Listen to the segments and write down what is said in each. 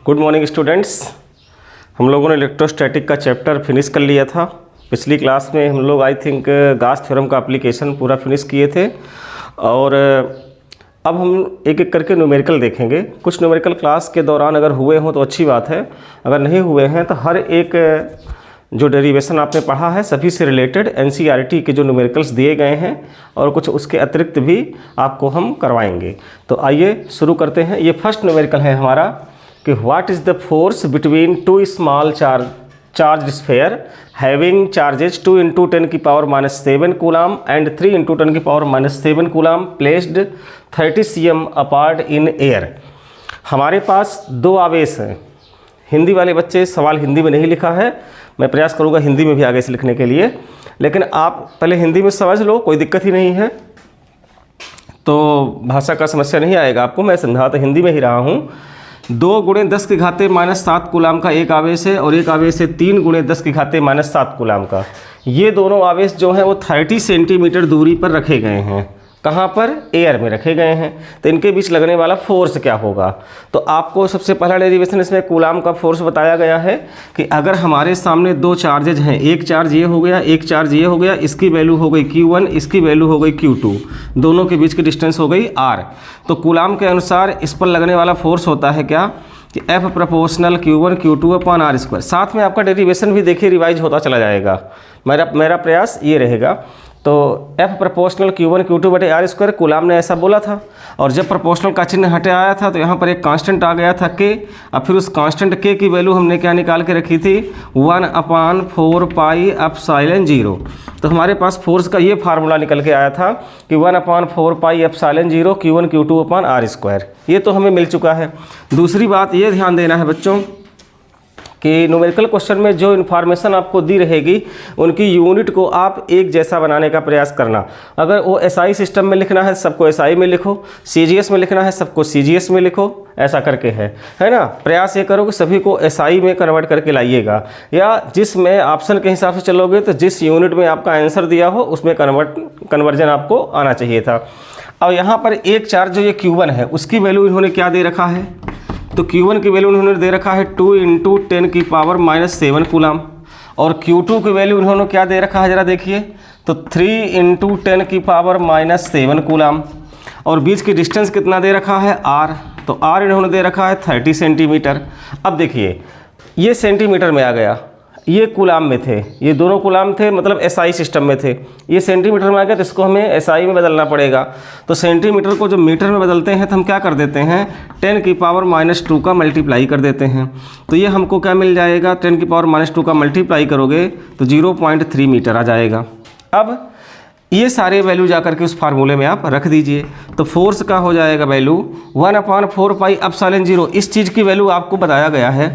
Good morning students. हम लोगों ने इलेक्ट्रोस्टैटिक का चैप्टर फिनिश कर लिया था। पिछली क्लास में हम लोग आई थिंक गास थ्योरम का एप्लीकेशन पूरा फिनिश किए थे और अब हम एक एक करके न्यूमेरिकल देखेंगे। कुछ न्यूमेरिकल क्लास के दौरान अगर हुए हों तो अच्छी बात है, अगर नहीं हुए हैं तो हर एक जो डेरिवेशन आपने पढ़ा है सभी से रिलेटेड एनसीईआरटी के जो न्यूमेरिकल्स दिए गए हैं और कुछ उसके अतिरिक्त भी आपको हम करवाएंगे। तो आइए शुरू करते हैं। ये फर्स्ट न्यूमेरिकल है हमारा कि what is the force between two small charge sphere having charges 2 × 10⁻⁷ coulomb and 3 × 10⁻⁷ coulomb placed 30 cm apart in air. हमारे पास दो आवेश हैं। हिंदी वाले बच्चे सवाल हिंदी में नहीं लिखा है, मैं प्रयास करूंगा हिंदी में भी आगे से लिखने के लिए, लेकिन आप पहले हिंदी में समझ लो, कोई दिक्कत ही नहीं है, तो भाषा का समस्या नहीं आएगा आपको। मैं समझा तो हिंदी में ही रहा हूँ। 2 × 10⁻⁷ कूलाम का एक आवेश है और एक आवेश है 3 × 10⁻⁷ कूलाम का। ये दोनों आवेश जो हैं वो 30 सेंटीमीटर दूरी पर रखे गए हैं। कहाँ पर? एयर में रखे गए हैं। तो इनके बीच लगने वाला फोर्स क्या होगा? तो आपको सबसे पहला डेरिवेशन इसमें कूलाम का फोर्स बताया गया है कि अगर हमारे सामने दो चार्जेज हैं, एक चार्ज ये हो गया, एक चार्ज ये हो गया, इसकी वैल्यू हो गई Q1, इसकी वैल्यू हो गई Q2, दोनों के बीच की डिस्टेंस हो गई R। तो कूलाम के अनुसार इस पर लगने वाला फोर्स होता है क्या कि F प्रोपोर्शनल Q1 Q2/R²। साथ में आपका डेरिवेशन भी देखिए रिवाइज होता चला जाएगा। मेरा प्रयास ये रहेगा। तो F proportional Q1 Q2/R², coulomb ने ऐसा बोला था और जब प्रोपोर्शनल का चिन्ह हटे आया था तो यहाँ पर एक कांस्टेंट आ गया था K। अब फिर उस कांस्टेंट K की वैल्यू हमने क्या निकाल के रखी थी? 1/4πε0। तो हमारे पास फोर्स का ये फार्मूला निकल के आया था कि 1/4πε0 Q1 Q2/R²। ये तो हमें मिल चुका है। दूसरी बात ये ध्यान देना है बच्चों कि न्यूमेरिकल क्वेश्चन में जो इन्फॉर्मेशन आपको दी रहेगी उनकी यूनिट को आप एक जैसा बनाने का प्रयास करना। अगर वो एसआई सिस्टम में लिखना है सबको एसआई में लिखो, सीजीएस में लिखना है सबको सीजीएस में लिखो, ऐसा करके है ना। प्रयास ये करो कि सभी को एसआई में कन्वर्ट करके लाइएगा, या जिसमें ऑप्शन के हिसाब से चलोगे तो जिस यूनिट में आपका आंसर दिया हो उसमें कन्वर्जन आपको आना चाहिए था। अब यहाँ पर एक चार्ज जो ये Q1 है उसकी वैल्यू इन्होंने क्या दे रखा है? तो Q1 की वैल्यू उन्होंने दे रखा है 2 × 10⁻⁷ कूलाम और Q2 की वैल्यू उन्होंने क्या दे रखा है जरा देखिए, तो 3 × 10⁻⁷ कूलाम और बीच की डिस्टेंस कितना दे रखा है? R। तो R इन्होंने दे रखा है 30 सेंटीमीटर। अब देखिए ये सेंटीमीटर में आ गया, ये कूलाम में थे, ये दोनों कूलाम थे मतलब एसआई सिस्टम में थे, ये सेंटीमीटर में आ गया तो इसको हमें एसआई में बदलना पड़ेगा। तो सेंटीमीटर को जब मीटर में बदलते हैं तो हम क्या कर देते हैं? 10⁻⁻² का मल्टीप्लाई कर देते हैं। तो ये हमको क्या मिल जाएगा? 10⁻⁻² का मल्टीप्लाई करोगे तो 0.3 मीटर आ जाएगा। अब ये सारे वैल्यू जा करके उस फार्मूले में आप रख दीजिए। तो फोर्स का हो जाएगा वैल्यू 1/4πε0। इस चीज़ की वैल्यू आपको बताया गया है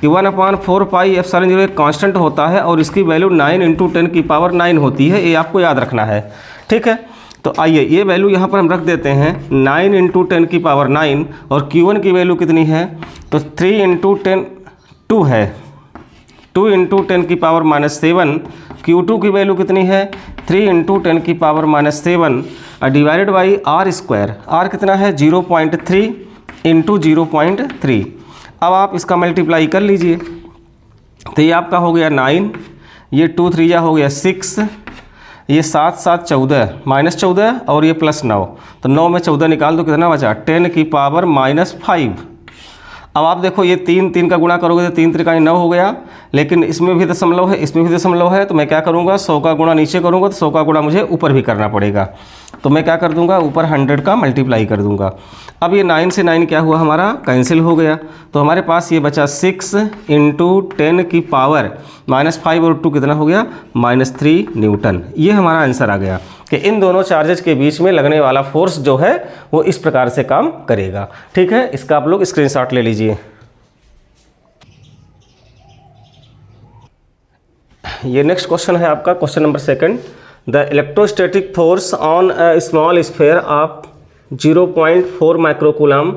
कि 1/4πε0 एक कांस्टेंट होता है और इसकी वैल्यू 9 × 10⁹ होती है। ये आपको याद रखना है, ठीक है। तो आइए ये वैल्यू यहाँ पर हम रख देते हैं 9 × 10⁹ और Q1 की वैल्यू कितनी है? तो 3 × 10 2 है, 2 × 10⁻⁷। Q2 की वैल्यू कितनी है? 3 × 10⁻⁷ डिवाइडेड बाई R²। R कितना है? 0.3 × 0.3। अब आप इसका मल्टीप्लाई कर लीजिए तो ये आपका हो गया 9, ये 2 3 हो गया 6, ये 7 7 14 -14 और ये +9। तो 9 में 14 निकाल दो, कितना बचा? 10⁻⁵। अब आप देखो ये 3 का गुणा करोगे तो 3 × 9 हो गया, लेकिन इसमें भी दशमलव है, इसमें भी दशमलव है, तो मैं क्या करूँगा? 100 का गुणा नीचे करूँगा तो 100 का गुणा मुझे ऊपर भी करना पड़ेगा। तो मैं क्या कर दूंगा? ऊपर 100 का मल्टीप्लाई कर दूंगा। अब ये 9 से 9 क्या हुआ? हमारा कैंसिल हो गया। तो हमारे पास ये बचा 6 × 10⁻⁵ और 2 कितना हो गया? -3 न्यूटन। ये हमारा आंसर आ गया कि इन दोनों चार्जेज के बीच में लगने वाला फोर्स जो है वो इस प्रकार से काम करेगा, ठीक है। इसका आप लोग स्क्रीनशॉट ले लीजिए। ये नेक्स्ट क्वेश्चन है आपका, question number 2। The electrostatic force on a small sphere of 0.4 microcoulomb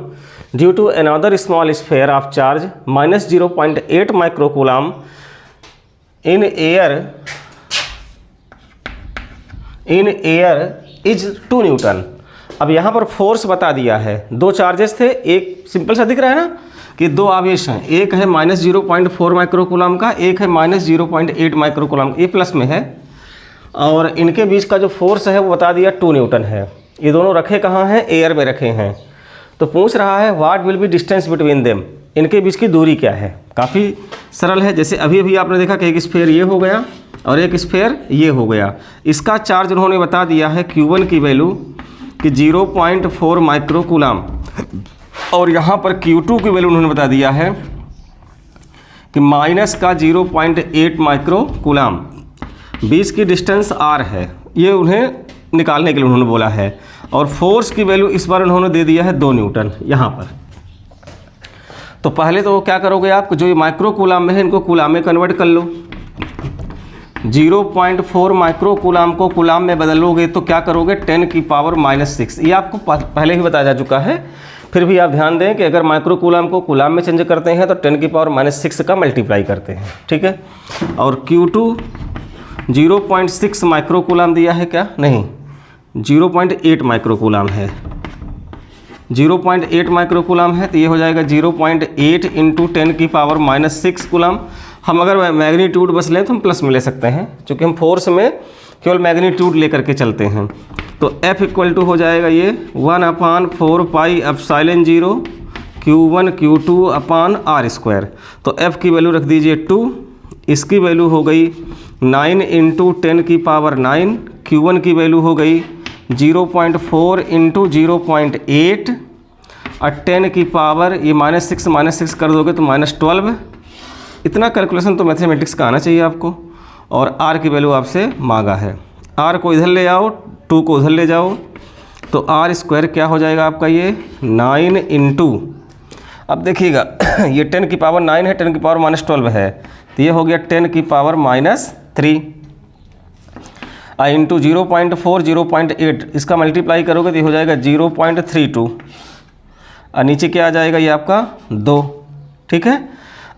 due to another small sphere of charge -0.8 microcoulomb in air is 2 newton. अब यहाँ पर फोर्स बता दिया है, 2 चार्जेस थे, एक सिंपल सा दिख रहा है ना कि 2 आवेश हैं, एक है -0.4 माइक्रोकूलम का, एक है -0.8 माइक्रोकूलम, ये प्लस में है, और इनके बीच का जो फोर्स है वो बता दिया 2 न्यूटन है। ये दोनों रखे कहाँ हैं? एयर में रखे हैं। तो पूछ रहा है what will be distance between them, इनके बीच की दूरी क्या है। काफ़ी सरल है, जैसे अभी अभी आपने देखा कि एक स्फीयर ये हो गया और एक स्फीयर ये हो गया। इसका चार्ज उन्होंने बता दिया है Q1 की वैल्यू कि 0.4 माइक्रोकूलम, और यहाँ पर Q2 की वैल्यू उन्होंने बता दिया है कि माइनस का 0.8 माइक्रोकूलम। बीच की डिस्टेंस r है, ये उन्हें निकालने के लिए उन्होंने बोला है। और फोर्स की वैल्यू इस बार उन्होंने दे दिया है 2 न्यूटन यहाँ पर। तो पहले तो क्या करोगे आप, जो ये माइक्रोकूलम में है इनको कूलम में कन्वर्ट कर लो। 0.4 माइक्रोकूलम को कूलम में बदलोगे तो क्या करोगे? 10⁻⁻⁶। ये आपको पहले ही बताया जा चुका है, फिर भी आप ध्यान दें कि अगर माइक्रोकूलम को कूलम में चेंज करते हैं तो 10⁻⁻6 का मल्टीप्लाई करते हैं, ठीक है। और Q2 0.6 माइक्रोकूलम दिया है क्या? नहीं, 0.8 माइक्रोकूलम है। 0.8 माइक्रोकूलम है तो ये हो जाएगा 0.8 इंटू 10⁻⁻6 कूलम। हम अगर मैग्नीट्यूड बस लें तो हम प्लस में ले सकते हैं, क्योंकि हम फोर्स में केवल मैग्नीट्यूड लेकर के चलते हैं। तो F इक्वल टू हो जाएगा ये 1/4πε0 Q1 Q2 अपान r²। तो F की वैल्यू रख दीजिए 2, इसकी वैल्यू हो गई 9 इंटू 10⁹। Q1 की वैल्यू हो गई 0.4 इंटू 0.8 और 10 की पावर ये -6 कर दोगे तो -12। इतना कैलकुलेशन तो मैथमेटिक्स का आना चाहिए आपको। और r की वैल्यू आपसे मांगा है, r को इधर ले आओ, 2 को उधर ले जाओ, तो r² क्या हो जाएगा आपका? ये 9 इंटू, अब देखिएगा ये 10 की पावर 9 है, 10 की पावर -12 है, तो ये हो गया 10 की पावर -3 इंटू 0.4 0.8, इसका मल्टीप्लाई करोगे तो ये हो जाएगा 0.32 और नीचे क्या आ जाएगा? ये आपका 2, ठीक है।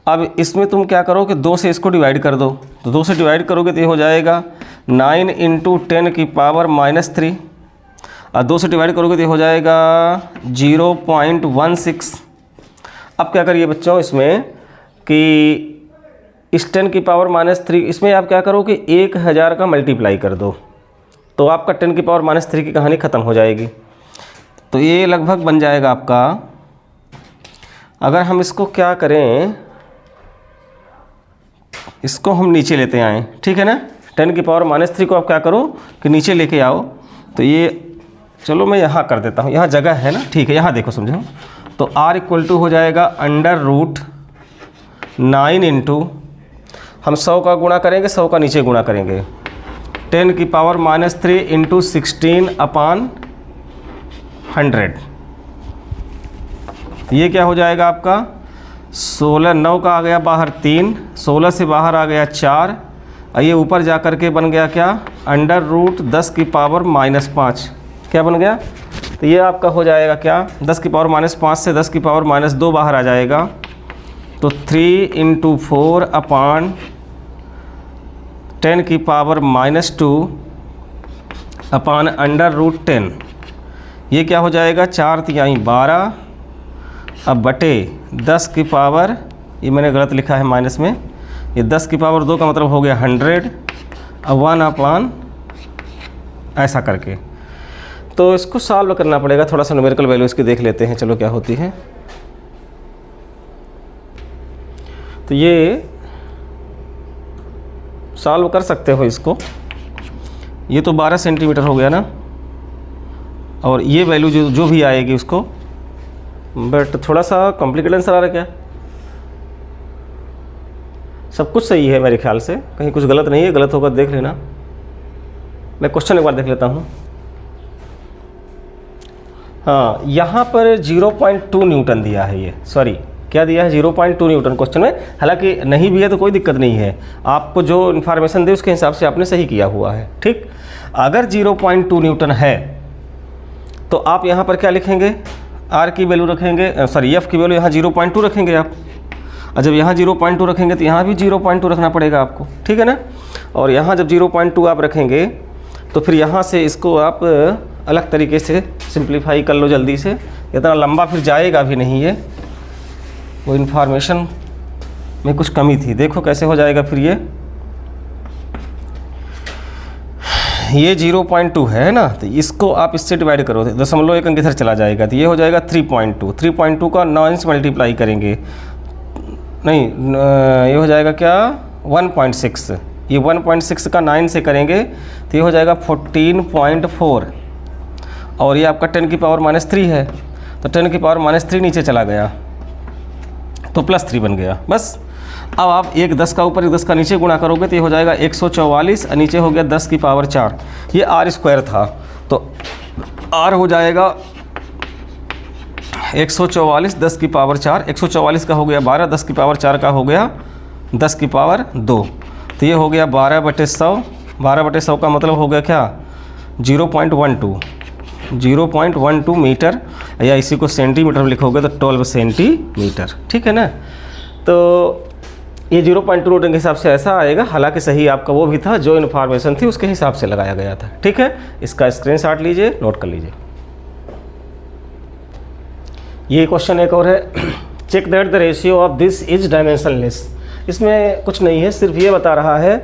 अब इसमें तुम क्या करो कि 2 से इसको डिवाइड कर दो, तो 2 से डिवाइड करोगे तो ये हो जाएगा 9 इंटू 10 की पावर -3 और 2 से डिवाइड करोगे तो ये हो जाएगा 0.16। अब क्या करिए बच्चों इसमें कि इस 10 की पावर -3 इसमें आप क्या करो कि 1000 का मल्टीप्लाई कर दो, तो आपका 10 की पावर -3 की कहानी ख़त्म हो जाएगी। तो ये लगभग बन जाएगा आपका, अगर हम इसको क्या करें, इसको हम नीचे लेते आएँ, ठीक है ना। 10 की पावर -3 को आप क्या करो कि नीचे लेके आओ, तो ये चलो मैं यहाँ कर देता हूँ, यहाँ जगह है ना, ठीक है। यहाँ देखो समझो, तो r इक्वल टू हो जाएगा √9 इंटू, हम 100 का गुणा करेंगे, 100 का नीचे गुणा करेंगे, 10 की पावर -3 इंटू 16/100। ये क्या हो जाएगा आपका? 16, 9 का आ गया बाहर 3, 16 से बाहर आ गया 4, और ये ऊपर जा कर के बन गया क्या? √10 की पावर -5। क्या बन गया? तो ये आपका हो जाएगा क्या? 10 की पावर -5 से 10 की पावर -2 बाहर आ जाएगा, तो 3 इंटू 4 अपान 10 की पावर -2 अपान √10। ये क्या हो जाएगा? 4 तिहाई 12 अब बटे 10 की पावर, ये मैंने गलत लिखा है माइनस में, ये 10 की पावर 2 का मतलब हो गया 100 अब 1 अपान ऐसा करके। तो इसको सॉल्व करना पड़ेगा, थोड़ा सा न्यूमेरिकल वैल्यू इसकी देख लेते हैं, चलो क्या होती है। तो ये सॉल्व कर सकते हो इसको, ये तो 12 सेंटीमीटर हो गया ना, और ये वैल्यू जो भी आएगी उसको, बट थोड़ा सा कॉम्प्लिकेटेड आंसर आ रहा है क्या? सब कुछ सही है मेरे ख्याल से, कहीं कुछ गलत नहीं है, गलत होगा देख लेना। मैं क्वेश्चन एक बार देख लेता हूँ। हाँ, यहाँ पर 0.2 न्यूटन दिया है, ये सॉरी क्या दिया है? 0.2 न्यूटन क्वेश्चन में। हालांकि नहीं भी है तो कोई दिक्कत नहीं है, आपको जो इन्फॉर्मेशन दे उसके हिसाब से आपने सही किया हुआ है, ठीक। अगर 0.2 न्यूटन है तो आप यहाँ पर क्या लिखेंगे? आर की वैल्यू रखेंगे, सॉरी एफ की वैल्यू यहाँ 0.2 रखेंगे आप, और जब यहाँ 0.2 रखेंगे तो यहाँ भी 0.2 रखना पड़ेगा आपको, ठीक है ना। और यहाँ जब 0.2 आप रखेंगे तो फिर यहाँ से इसको आप अलग तरीके से सिंप्लीफाई कर लो जल्दी से, इतना लंबा फिर जाएगा भी नहीं ये, वो इन्फॉर्मेशन में कुछ कमी थी। देखो कैसे हो जाएगा फिर ये 0.2 है ना, तो इसको आप इससे डिवाइड करो, 0.1 अंक इधर चला जाएगा, तो ये हो जाएगा 3.2। 3.2 का 9 से मल्टीप्लाई करेंगे, नहीं ये हो जाएगा क्या 1.6, ये 1.6 का 9 से करेंगे तो ये हो जाएगा 14.4, और ये आपका 10 की पावर -3 है, तो 10 की पावर -3 नीचे चला गया तो +3 बन गया। बस अब आप एक 10 का ऊपर एक 10 का नीचे गुणा करोगे तो ये हो जाएगा 144 और नीचे हो गया 10 की पावर 4, ये r² था, तो r हो जाएगा 144 10 की पावर 4, 144 का हो गया 12, 10 की पावर 4 का हो गया 10 की पावर 2, तो ये हो गया 12/100। 12/100 का मतलब हो गया क्या 0.12 मीटर, या इसी को सेंटीमीटर में लिखोगे तो 12 सेंटीमीटर, ठीक है ना। तो ये 0.2 नोटिंग के हिसाब से ऐसा आएगा, हालांकि सही आपका वो भी था जो इन्फॉर्मेशन थी उसके हिसाब से लगाया गया था, ठीक है। इसका स्क्रीनशॉट लीजिए, नोट कर लीजिए। ये क्वेश्चन एक और है, check that the ratio of this is dimensionless. इसमें कुछ नहीं है, सिर्फ ये बता रहा है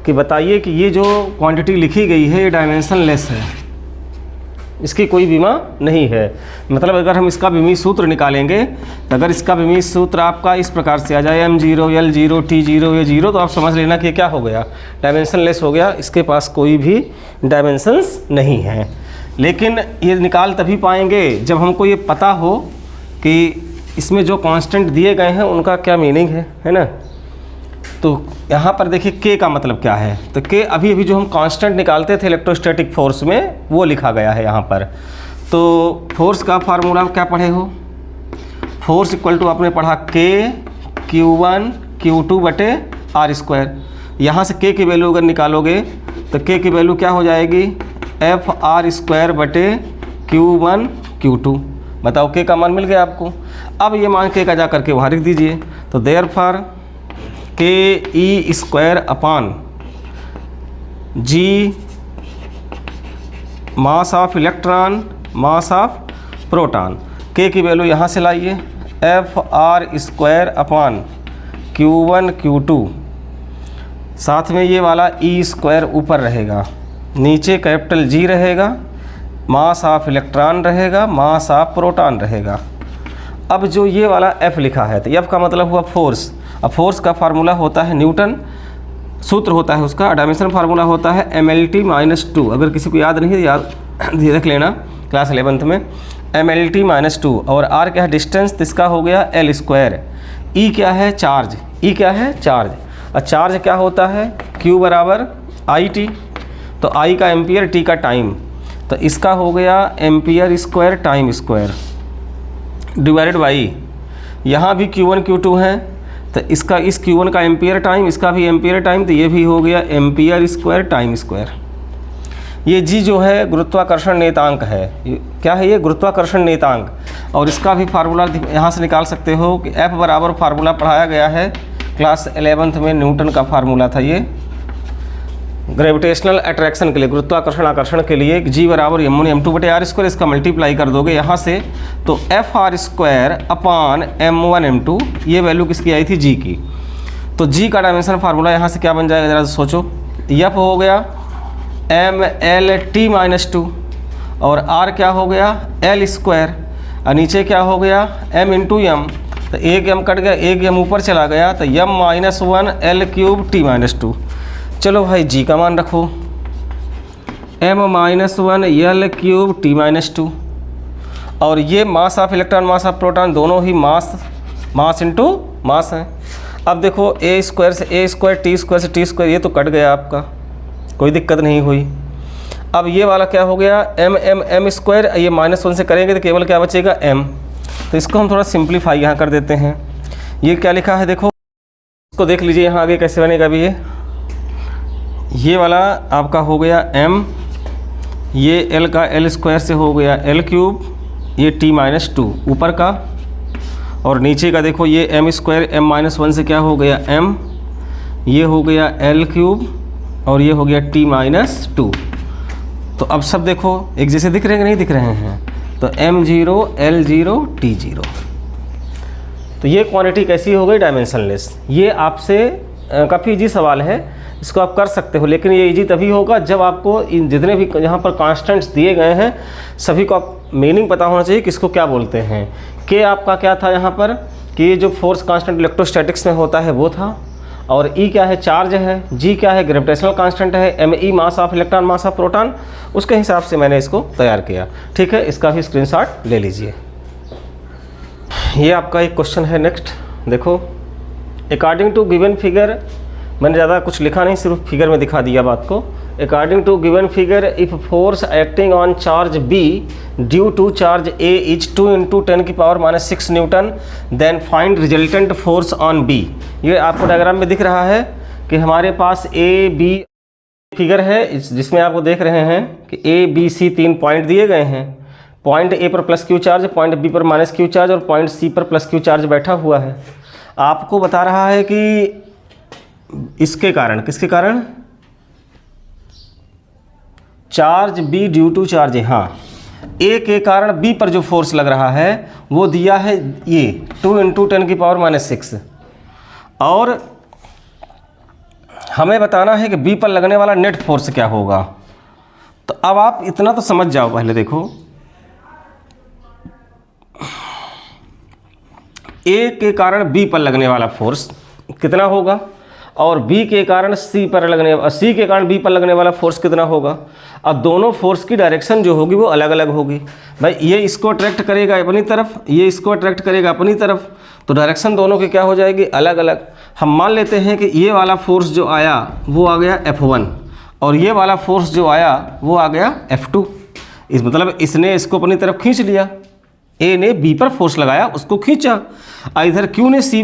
कि बताइए कि ये जो क्वांटिटी लिखी गई है ये डायमेंशनलेस है, इसकी कोई बीमा नहीं है। मतलब अगर हम इसका बीमी सूत्र निकालेंगे, तो अगर इसका बीमी सूत्र आपका इस प्रकार से आ जाए m0 l0 t0 a0, तो आप समझ लेना कि क्या हो गया, डायमेंशनलेस हो गया, इसके पास कोई भी डायमेंशंस नहीं है। लेकिन ये निकाल तभी पाएंगे जब हमको ये पता हो कि इसमें जो कांस्टेंट दिए गए हैं उनका क्या मीनिंग है ना। तो यहाँ पर देखिए k का मतलब क्या है, तो k अभी अभी जो हम कांस्टेंट निकालते थे इलेक्ट्रोस्टैटिक फोर्स में वो लिखा गया है यहाँ पर। तो फोर्स का फार्मूला क्या पढ़े हो, फोर्स इक्वल टू आपने पढ़ा k q1 q2 बटे r²। यहाँ से k की वैल्यू अगर निकालोगे तो k की वैल्यू क्या हो जाएगी Fr² बटे q1 q2। बताओ k का मान मिल गया आपको। अब ये मान k का जा करके वहाँ लिख दीजिए, तो therefore ke² upon g mass of electron mass of proton, k की वैल्यू यहाँ से लाइए Fr² अपान q1 q2, साथ में ये वाला e² ऊपर रहेगा, नीचे कैपिटल G रहेगा, मास ऑफ इलेक्ट्रॉन रहेगा, मास ऑफ प्रोटॉन रहेगा। अब जो ये वाला F लिखा है, तो F का मतलब हुआ फोर्स। अब फोर्स का फार्मूला होता है न्यूटन, सूत्र होता है उसका, डायमेंशन फार्मूला होता है MLT-2। अगर किसी को याद नहीं है याद रख लेना, क्लास 11th में MLT-2। और R क्या है डिस्टेंस, तो इसका हो गया L²। E क्या है चार्ज, E क्या है चार्ज, और चार्ज क्या होता है Q बराबर IT, तो I का एम्पियर, T का टाइम, तो इसका हो गया एम्पियर² टाइम स्क्वायर डिवाइडेड बाई, यहाँ भी Q1 Q2 है तो इसका इस Q1 का एम्पियर टाइम, इसका भी एम्पियर टाइम, तो ये भी हो गया एम्पियर² टाइम स्क्वायर। ये G जो है गुरुत्वाकर्षण नेतांक है, क्या है ये गुरुत्वाकर्षण नेतांक, और इसका भी फार्मूला यहाँ से निकाल सकते हो कि F बराबर फार्मूला पढ़ाया गया है क्लास 11th में, न्यूटन का फार्मूला था ये ग्रेविटेशनल अट्रैक्शन के लिए, गुरुत्वाकर्षण आकर्षण के लिए, G बराबर m1 m2 बटे r²। इसका मल्टीप्लाई कर दोगे यहाँ से तो Fr² अपान m1 m2, ये वैल्यू किसकी आई थी G की। तो G का डायमेंशन फार्मूला यहाँ से क्या बन जाएगा जरा सोचो, F हो गया MLT-2 और R क्या हो गया L², और नीचे क्या हो गया m इंटू m, तो एक m कट गया, एक m ऊपर चला गया, तो m-1 L³ T-2। चलो भाई G का मान रखो m-1 L³ T-2, और ये मास of electron mass of proton दोनों ही मास इंटू मास हैं। अब देखो a² से a² t² से t², ये तो कट गया आपका, कोई दिक्कत नहीं हुई। अब ये वाला क्या हो गया m², ये -1 से करेंगे तो केवल क्या बचेगा m, तो इसको हम थोड़ा सिंप्लीफाई यहाँ कर देते हैं। ये क्या लिखा है देखो, इसको देख लीजिए यहाँ आगे कैसे बनेगा भी ये वाला आपका हो गया m, ये l का L² से हो गया L³, ये T-2 ऊपर का, और नीचे का देखो ये m² m-1 से क्या हो गया m, ये हो गया L³ और ये हो गया T-2। तो अब सब देखो एक जैसे दिख रहे हैं कि नहीं दिख रहे हैं? तो m0 l0 t0, तो ये क्वांटिटी कैसी हो गई? डायमेंशनलेस। ये आपसे काफ़ी इजी सवाल है, इसको आप कर सकते हो, लेकिन ये इजी तभी होगा जब आपको इन जितने भी यहाँ पर कांस्टेंट्स दिए गए हैं सभी को आप मीनिंग पता होना चाहिए कि इसको क्या बोलते हैं। के आपका क्या था यहाँ पर कि जो फोर्स कांस्टेंट इलेक्ट्रोस्टैटिक्स में होता है वो था, और ई क्या है? चार्ज है। जी क्या है? ग्रेविटेशनल कांस्टेंट है। M E mass of electron, mass of proton. उसके हिसाब से मैंने इसको तैयार किया। ठीक है, इसका भी स्क्रीनशॉट ले लीजिए। ये आपका एक क्वेश्चन है। नेक्स्ट देखो, अकॉर्डिंग टू गिवन फिगर, मैंने ज़्यादा कुछ लिखा नहीं, सिर्फ फिगर में दिखा दिया बात को। According to given figure, if force acting on charge B due to charge A is 2 × 10⁻⁶ newton, then find resultant force on B। ये आपको डायग्राम में दिख रहा है कि हमारे पास A B फिगर है, जिसमें आपको देख रहे हैं कि A B C 3 पॉइंट दिए गए हैं। पॉइंट A पर plus Q charge, point B पर माइनस Q चार्ज और पॉइंट C पर प्लस Q चार्ज बैठा हुआ है। आपको बता रहा है कि इसके कारण, किसके कारण? Charge B due to charge A। हाँ, A के कारण B पर जो फोर्स लग रहा है वो दिया है ये 2 × 10⁻⁶, और हमें बताना है कि B पर लगने वाला नेट फोर्स क्या होगा। तो अब आप इतना तो समझ जाओ, पहले देखो A के कारण B पर लगने वाला फोर्स कितना होगा, और B के कारण C पर लगने, C के कारण B पर लगने वाला फोर्स कितना होगा। अब दोनों फोर्स की डायरेक्शन जो होगी वो अलग अलग होगी। भाई ये इसको अट्रैक्ट करेगा अपनी तरफ, ये इसको अट्रैक्ट करेगा अपनी तरफ, तो डायरेक्शन दोनों की क्या हो जाएगी? अलग अलग। हम मान लेते हैं कि ये वाला फोर्स जो आया वो आ गया F1, और ये वाला फोर्स जो आया वो आ गया F2। इस मतलब इसने इसको अपनी तरफ खींच लिया, A ने B पर फोर्स लगाया, उसको खींचा। इधर Q ने C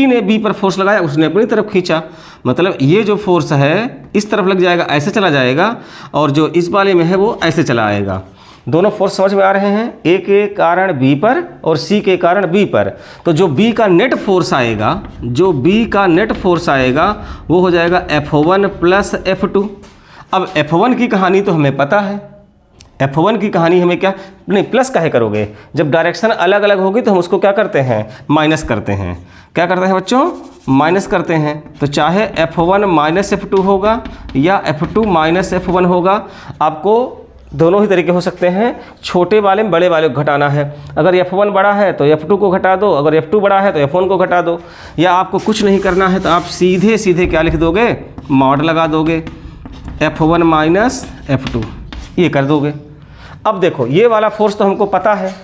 ने B पर फोर्स लगाया, उसने अपनी तरफ खींचा। मतलब ये जो फोर्स है इस तरफ लग जाएगा, ऐसे चला जाएगा, और जो इस वाले में है वो ऐसे चला आएगा। दोनों फोर्स समझ में आ रहे हैं? A के कारण B पर और C के कारण B पर। तो जो B का नेट फोर्स आएगा, जो B का नेट फोर्स आएगा वो हो जाएगा F1 प्लस F2। अब F1 की कहानी तो हमें पता है, F1 की कहानी हमें क्या नहीं, प्लस काहे करोगे? जब डायरेक्शन अलग अलग होगी तो हम उसको क्या करते हैं? माइनस करते हैं। क्या करते हैं बच्चों? माइनस करते हैं। तो चाहे F1 माइनस F2 होगा या F2 माइनस F1 होगा, आपको दोनों ही तरीके हो सकते हैं। छोटे वाले में बड़े वाले को घटाना है, अगर F1 बड़ा है तो F2 को घटा दो, अगर F2 बड़ा है तो F1 को घटा दो। या आपको कुछ नहीं करना है तो आप सीधे सीधे क्या लिख दोगे? मॉड लगा दोगे, F1 माइनस F2, ये कर दोगे। अब देखो ये वाला फोर्स तो हमको पता है,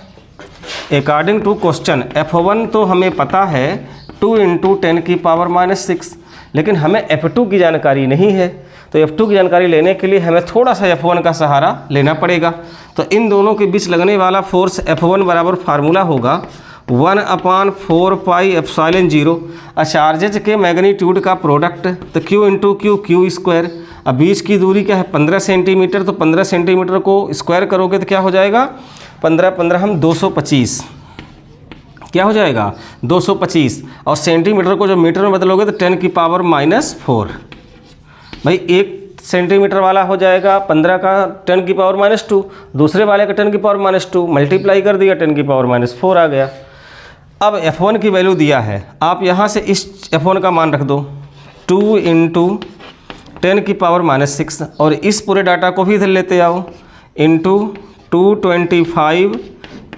अकॉर्डिंग टू क्वेश्चन F1 तो हमें पता है 2 × 10⁻⁶, लेकिन हमें F2 की जानकारी नहीं है। तो F2 की जानकारी लेने के लिए हमें थोड़ा सा F1 का सहारा लेना पड़ेगा। तो इन दोनों के बीच लगने वाला फोर्स F1 बराबर फार्मूला होगा 1/4πε0 चार्जेज के मैग्नीट्यूड का प्रोडक्ट, तो Q × Q, Q स्क्वायर। अब बीच की दूरी क्या है? 15 सेंटीमीटर, तो 15 सेंटीमीटर को स्क्वायर करोगे तो क्या हो जाएगा? 15 15 हम 225, क्या हो जाएगा? 225। और सेंटीमीटर को जो मीटर में बदलोगे तो 10⁻⁻4। भाई 1 सेंटीमीटर वाला हो जाएगा 15 का 10⁻⁻2, दूसरे वाले का 10⁻⁻2, मल्टीप्लाई कर दिया 10⁻⁻4 आ गया। अब F1 की वैल्यू दिया है, आप यहाँ से इस F1 का मान रख दो 2 × 10⁻⁻6, और इस पूरे डाटा को भी इधर लेते आओ इंटू 225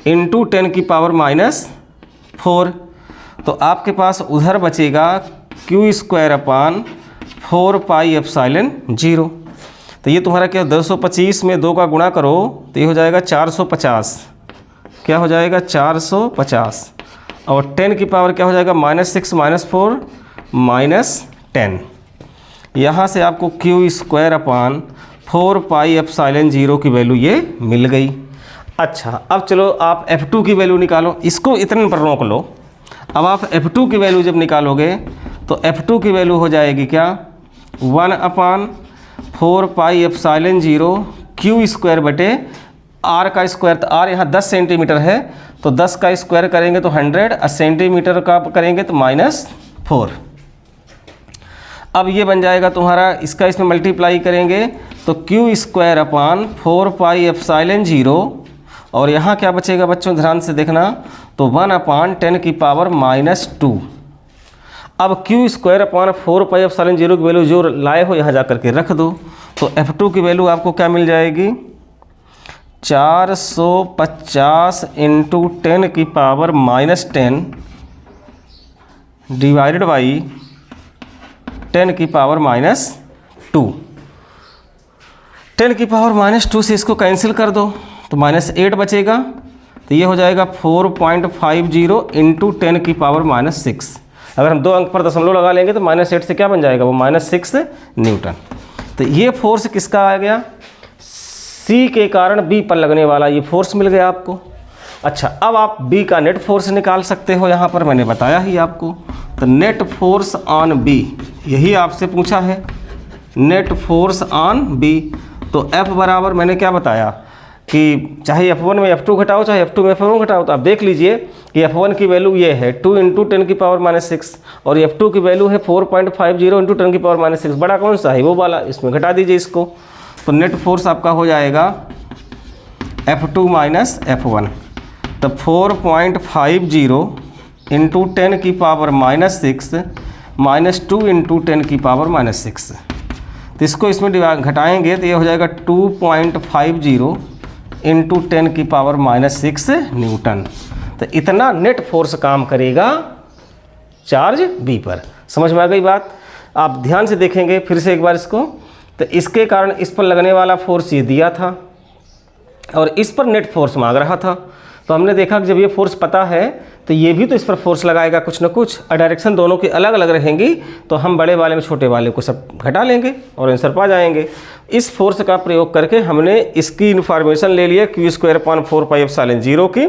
× 10⁻⁻4। तो आपके पास उधर बचेगा Q²/4πε0। तो ये तुम्हारा क्या, 225 में 2 का गुणा करो तो ये हो जाएगा 450। क्या हो जाएगा? 450। और 10 की पावर क्या हो जाएगा? -6 -4 -10। यहाँ से आपको Q²/4πε0 की वैल्यू ये मिल गई। अच्छा, अब चलो आप F2 की वैल्यू निकालो, इसको इतने पर रोक लो। अब आप F2 की वैल्यू जब निकालोगे तो F2 की वैल्यू हो जाएगी क्या? 1/4πε0 Q² R का स्क्वायर। तो R यहाँ 10 सेंटीमीटर है, तो 10 का स्क्वायर करेंगे तो 100, और सेंटीमीटर का करेंगे तो -4। अब ये बन जाएगा तुम्हारा, इसका इसमें मल्टीप्लाई करेंगे तो Q² अपान 4πε0, और यहाँ क्या बचेगा बच्चों, ध्यान से देखना, तो 1/10⁻²। अब Q² अपान 4πε0 की वैल्यू जो लाए हो यहाँ जा करके रख दो, तो F2 की वैल्यू आपको क्या मिल जाएगी, 450 × 10⁻10 डिवाइडेड बाई 10⁻²। 10⁻² से इसको कैंसिल कर दो तो -8 बचेगा, तो ये हो जाएगा 4.50 × 10⁻6। अगर हम 2 अंक पर दशमलव लगा लेंगे तो -8 से क्या बन जाएगा, वो -6 न्यूटन। तो ये फोर्स किसका आ गया, C के कारण B पर लगने वाला ये फोर्स मिल गया आपको। अच्छा, अब आप B का नेट फोर्स निकाल सकते हो, यहाँ पर मैंने बताया ही आपको। तो नेट फोर्स ऑन B, यही आपसे पूछा है, नेट फोर्स ऑन B। तो F बराबर मैंने क्या बताया कि चाहे F1 में F2 घटाओ, चाहे F2 में F1 घटाओ, तो आप देख लीजिए कि F1 की वैल्यू ये है 2 × 10⁻6 और F2 की वैल्यू है 4.50 × 10⁻6। बड़ा कौन सा है, वो वाला, इसमें घटा दीजिए इसको। तो नेट फोर्स आपका हो जाएगा F2 - F1, तो 4.50 × 10⁻6 -2 × 10⁻6। तो इसको इसमें घटाएंगे तो ये हो जाएगा 2.50 × 10⁻6 न्यूटन। तो इतना नेट फोर्स काम करेगा चार्ज B पर। समझ में आ गई बात? आप ध्यान से देखेंगे फिर से एक बार इसको, तो इसके कारण इस पर लगने वाला फोर्स ये दिया था और इस पर नेट फोर्स मांग रहा था। तो हमने देखा कि जब ये फोर्स पता है तो ये भी तो इस पर फोर्स लगाएगा कुछ ना कुछ, और डायरेक्शन दोनों की अलग अलग रहेंगी, तो हम बड़े वाले में छोटे वाले को सब घटा लेंगे और आंसर पा जाएंगे। इस फोर्स का प्रयोग करके हमने इसकी इन्फॉर्मेशन ले लिया Q² अपान 4πε0 की।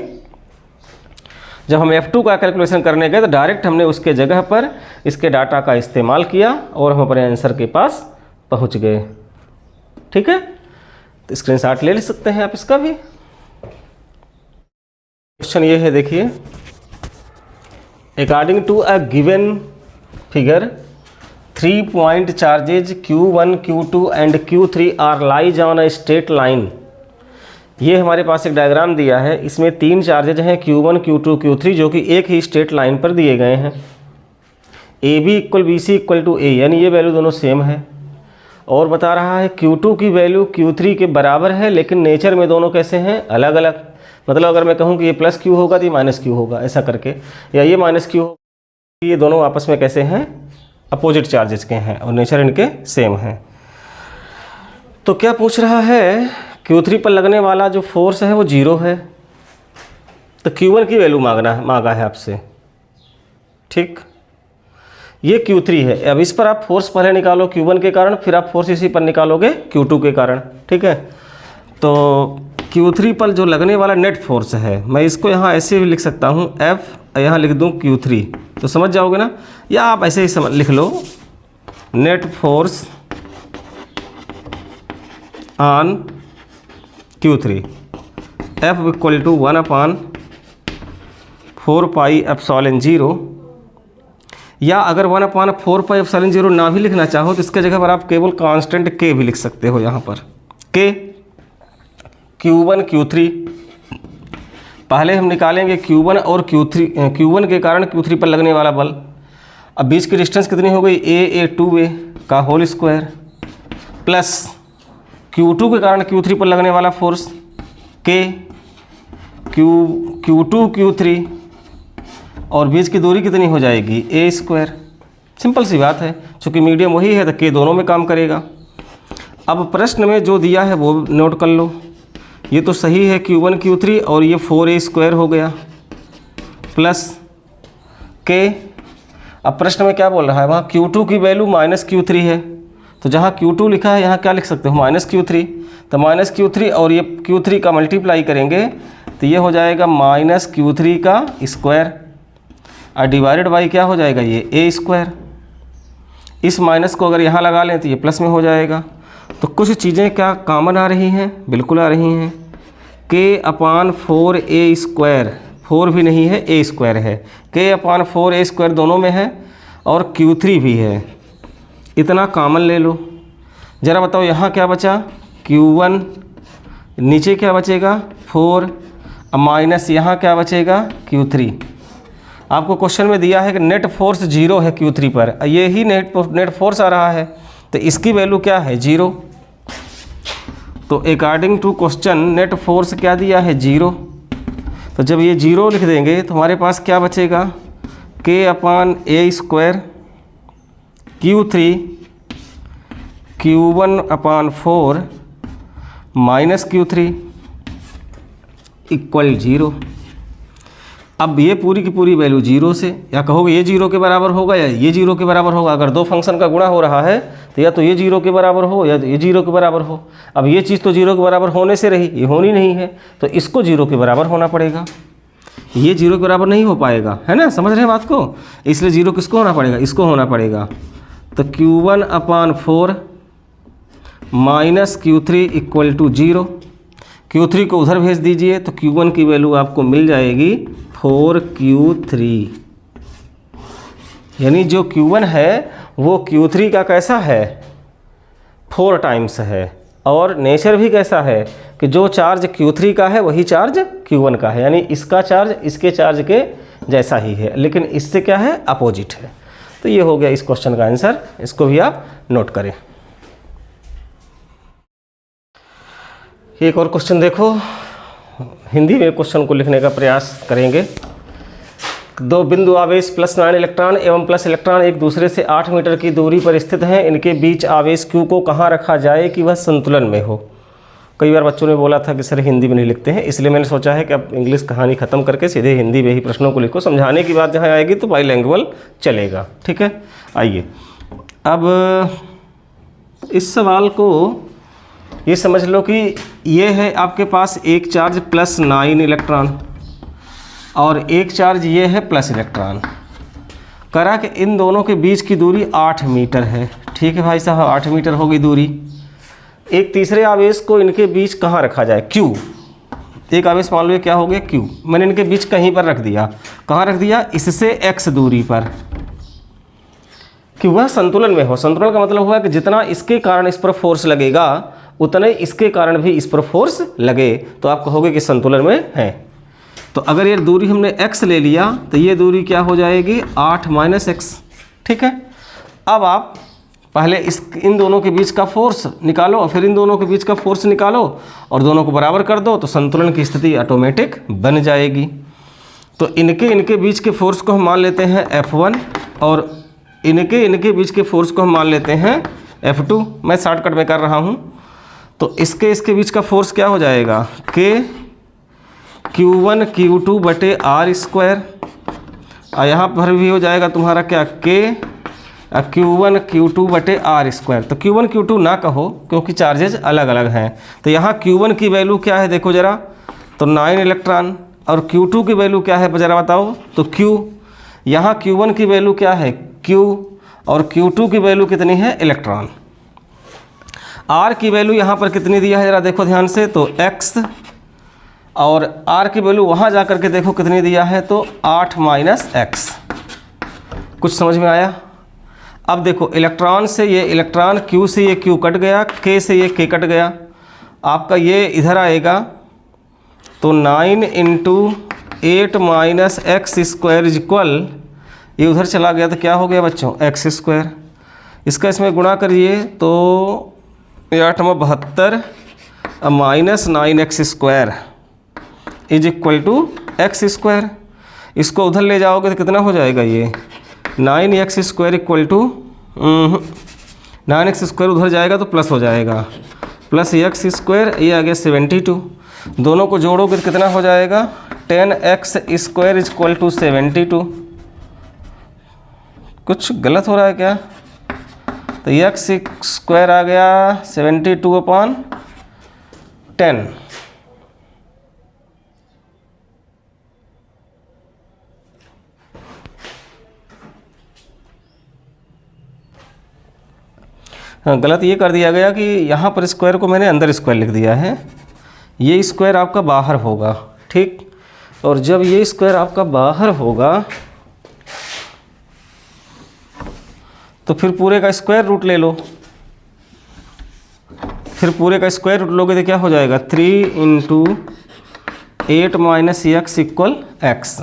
जब हम F2 का कैलकुलेशन करने गए तो डायरेक्ट हमने उसके जगह पर इसके डाटा का इस्तेमाल किया और हम अपने आंसर के पास पहुँच गए। ठीक है, तो स्क्रीनशॉट ले सकते हैं आप इसका भी। क्वेश्चन ये है, देखिए, according to a given figure 3 point charges Q1, Q2 and Q3 are lies on a straight line. ये हमारे पास एक डायग्राम दिया है, इसमें 3 चार्जेज हैं Q1, Q2, Q3 जो कि एक ही स्ट्रेट लाइन पर दिए गए हैं। AB = BC = A, यानी ये वैल्यू दोनों सेम है। और बता रहा है Q2 की वैल्यू Q3 के बराबर है, लेकिन नेचर में दोनों कैसे हैं, अलग अलग। मतलब अगर मैं कहूँ कि ये +Q होगा तो ये -Q होगा, ऐसा करके, या ये -Q होगा, ये दोनों आपस में कैसे हैं, अपोजिट चार्जेस के हैं और नेचर इनके सेम हैं। तो क्या पूछ रहा है, Q3 पर लगने वाला जो फोर्स है वो 0 है, तो Q1 की वैल्यू मांगा है आपसे। ठीक, ये Q3 है। अब इस पर आप फोर्स पहले निकालो Q1 के कारण, फिर आप फोर्स इसी पर निकालोगे Q2 के कारण। ठीक है, तो Q3 पर जो लगने वाला नेट फोर्स है, मैं इसको यहाँ ऐसे भी लिख सकता हूँ, F, यहाँ लिख दूँ Q3, तो समझ जाओगे ना, या आप ऐसे ही लिख लो, net force on Q3 F = 1/4πε0, या अगर 1/4πε0 ना भी लिखना चाहो तो इसके जगह पर आप केवल कांस्टेंट K भी लिख सकते हो। यहाँ पर K, Q1, Q3, पहले हम निकालेंगे Q1 और Q3, Q1 के कारण Q3 पर लगने वाला बल। अब बीच की डिस्टेंस कितनी हो गई, A2A का होल स्क्वायर, प्लस Q2 के कारण Q3 पर लगने वाला फोर्स K, Q2 Q3, और बीच की दूरी कितनी हो जाएगी, A²। सिंपल सी बात है, चूँकि मीडियम वही है तो K दोनों में काम करेगा। अब प्रश्न में जो दिया है वो नोट कर लो, ये तो सही है Q1 Q3, और ये 4A² हो गया प्लस K। अब प्रश्न में क्या बोल रहा है, वहाँ Q2 की वैल्यू -Q3 है, तो जहाँ Q2 लिखा है यहाँ क्या लिख सकते हो, -Q3, तो -Q3 और ये Q3 का मल्टीप्लाई करेंगे तो ये हो जाएगा -Q3 का स्क्वायर, और डिवाइडेड बाई क्या हो जाएगा, ये A²। इस माइनस को अगर यहाँ लगा लें तो ये प्लस में हो जाएगा। तो कुछ चीज़ें क्या कॉमन आ रही हैं, बिल्कुल आ रही हैं। K/4A², 4 भी नहीं है, A² है, K/4A² दोनों में है, और Q3 भी है, इतना कॉमन ले लो। ज़रा बताओ यहाँ क्या बचा, Q1, नीचे क्या बचेगा 4, अब माइनस यहाँ क्या बचेगा Q3। आपको क्वेश्चन में दिया है कि नेट फोर्स 0 है Q3 पर, ये ही नेट फोर्स आ रहा है, तो इसकी वैल्यू क्या है 0। तो according to question net force क्या दिया है 0। तो जब ये 0 लिख देंगे तो हमारे पास क्या बचेगा, K/A² Q3 Q1/4 minus Q3 equal 0। अब ये पूरी की पूरी वैल्यू 0 से, या कहोगे ये 0 के बराबर होगा या ये 0 के बराबर होगा। अगर दो फंक्शन का गुणा हो रहा है तो या तो ये 0 के बराबर हो या तो ये 0 के बराबर हो। अब ये चीज़ तो 0 के बराबर होने से रही, ये होनी नहीं है, तो इसको 0 के बराबर होना पड़ेगा। ये 0 के बराबर नहीं हो पाएगा, है ना, समझ रहे हैं बात को। इसलिए 0 किसको होना पड़ेगा, इसको होना पड़ेगा। तो Q1/4 minus Q3 equal to 0। Q3 को उधर भेज दीजिए तो Q1 की वैल्यू आपको मिल जाएगी 4Q3, यानी जो Q1 है वो Q3 का कैसा है 4 टाइम्स है। और नेचर भी कैसा है कि जो चार्ज Q3 का है वही चार्ज Q1 का है, यानी इसका चार्ज इसके चार्ज के जैसा ही है, लेकिन इससे क्या है अपोजिट है। तो ये हो गया इस क्वेश्चन का आंसर, इसको भी आप नोट करें। एक और क्वेश्चन देखो, हिंदी में क्वेश्चन को लिखने का प्रयास करेंगे। दो बिंदु आवेश +9 इलेक्ट्रॉन एवं प्लस इलेक्ट्रॉन एक दूसरे से 8 मीटर की दूरी पर स्थित हैं। इनके बीच आवेश Q को कहाँ रखा जाए कि वह संतुलन में हो। कई बार बच्चों ने बोला था कि सर हिंदी में नहीं लिखते हैं, इसलिए मैंने सोचा है कि अब इंग्लिश कहानी ख़त्म करके सीधे हिंदी में ही प्रश्नों को लिखो। समझाने की बात जहाँ आएगी तो बाईलैंग्वेज चलेगा, ठीक है। आइए अब इस सवाल को ये समझ लो कि ये है आपके पास एक चार्ज +9 इलेक्ट्रॉन और एक चार्ज ये है प्लस इलेक्ट्रॉन। करा कि इन दोनों के बीच की दूरी 8 मीटर है, ठीक है भाई साहब, 8 मीटर होगी दूरी। एक तीसरे आवेश को इनके बीच कहाँ रखा जाए, Q। एक आवेश मान लो क्या हो गया Q, मैंने इनके बीच कहीं पर रख दिया। कहाँ रख दिया, इससे x दूरी पर, कि वह संतुलन में हो। संतुलन का मतलब हुआ कि जितना इसके कारण इस पर फोर्स लगेगा उतने इसके कारण भी इस पर फोर्स लगे, तो आप कहोगे कि संतुलन में है। तो अगर ये दूरी हमने x ले लिया तो ये दूरी क्या हो जाएगी 8 - x, ठीक है। अब आप पहले इन दोनों के बीच का फोर्स निकालो और फिर इन दोनों के बीच का फोर्स निकालो और दोनों को बराबर कर दो, तो संतुलन की स्थिति ऑटोमेटिक बन जाएगी। तो इनके बीच के फोर्स को हम मान लेते हैं F1 और इनके बीच के फोर्स को हम मान लेते हैं F2। मैं शॉर्टकट में कर रहा हूँ। तो इसके बीच का फोर्स क्या हो जाएगा Q1 Q2/r²। और यहाँ पर भी हो जाएगा तुम्हारा क्या Q1 Q2/r²। तो Q1 Q2 ना कहो क्योंकि चार्जेज अलग अलग हैं। तो यहाँ Q1 की वैल्यू क्या है देखो ज़रा, तो 9 इलेक्ट्रॉन, और Q2 की वैल्यू क्या है ज़रा बताओ, तो Q। यहाँ Q1 की वैल्यू क्या है Q और Q2 की वैल्यू कितनी है इलेक्ट्रॉन। R की वैल्यू यहाँ पर कितनी दिया है ज़रा देखो ध्यान से, तो x, और R की वैल्यू वहाँ जा कर के देखो कितनी दिया है, तो 8 - x। कुछ समझ में आया। अब देखो इलेक्ट्रॉन से ये इलेक्ट्रॉन, Q से ये Q कट गया, K से ये K कट गया, आपका ये इधर आएगा, तो 9 × 8 - x² इक्वल, ये उधर चला गया तो क्या हो गया बच्चों x²। इसका इसमें गुणा करिए तो 8 × 72 -9x² is equal to x²। इसको उधर ले जाओगे तो कितना हो जाएगा, ये 9x² इक्वल टू 9x² उधर जाएगा तो प्लस हो जाएगा, प्लस x², ये आ गया 72। दोनों को जोड़ोगे तो कितना हो जाएगा 10x² इक्वल टू 72। कुछ गलत हो रहा है क्या, तो x² आ गया 72/10। हाँ, गलत ये कर दिया गया कि यहाँ पर स्क्वायर को मैंने अंदर स्क्वायर लिख दिया है, ये स्क्वायर आपका बाहर होगा, ठीक। और जब ये स्क्वायर आपका बाहर होगा तो फिर पूरे का स्क्वायर रूट ले लो, फिर पूरे का स्क्वायर रूट लोगे तो क्या हो जाएगा 3 × 8 - x = x।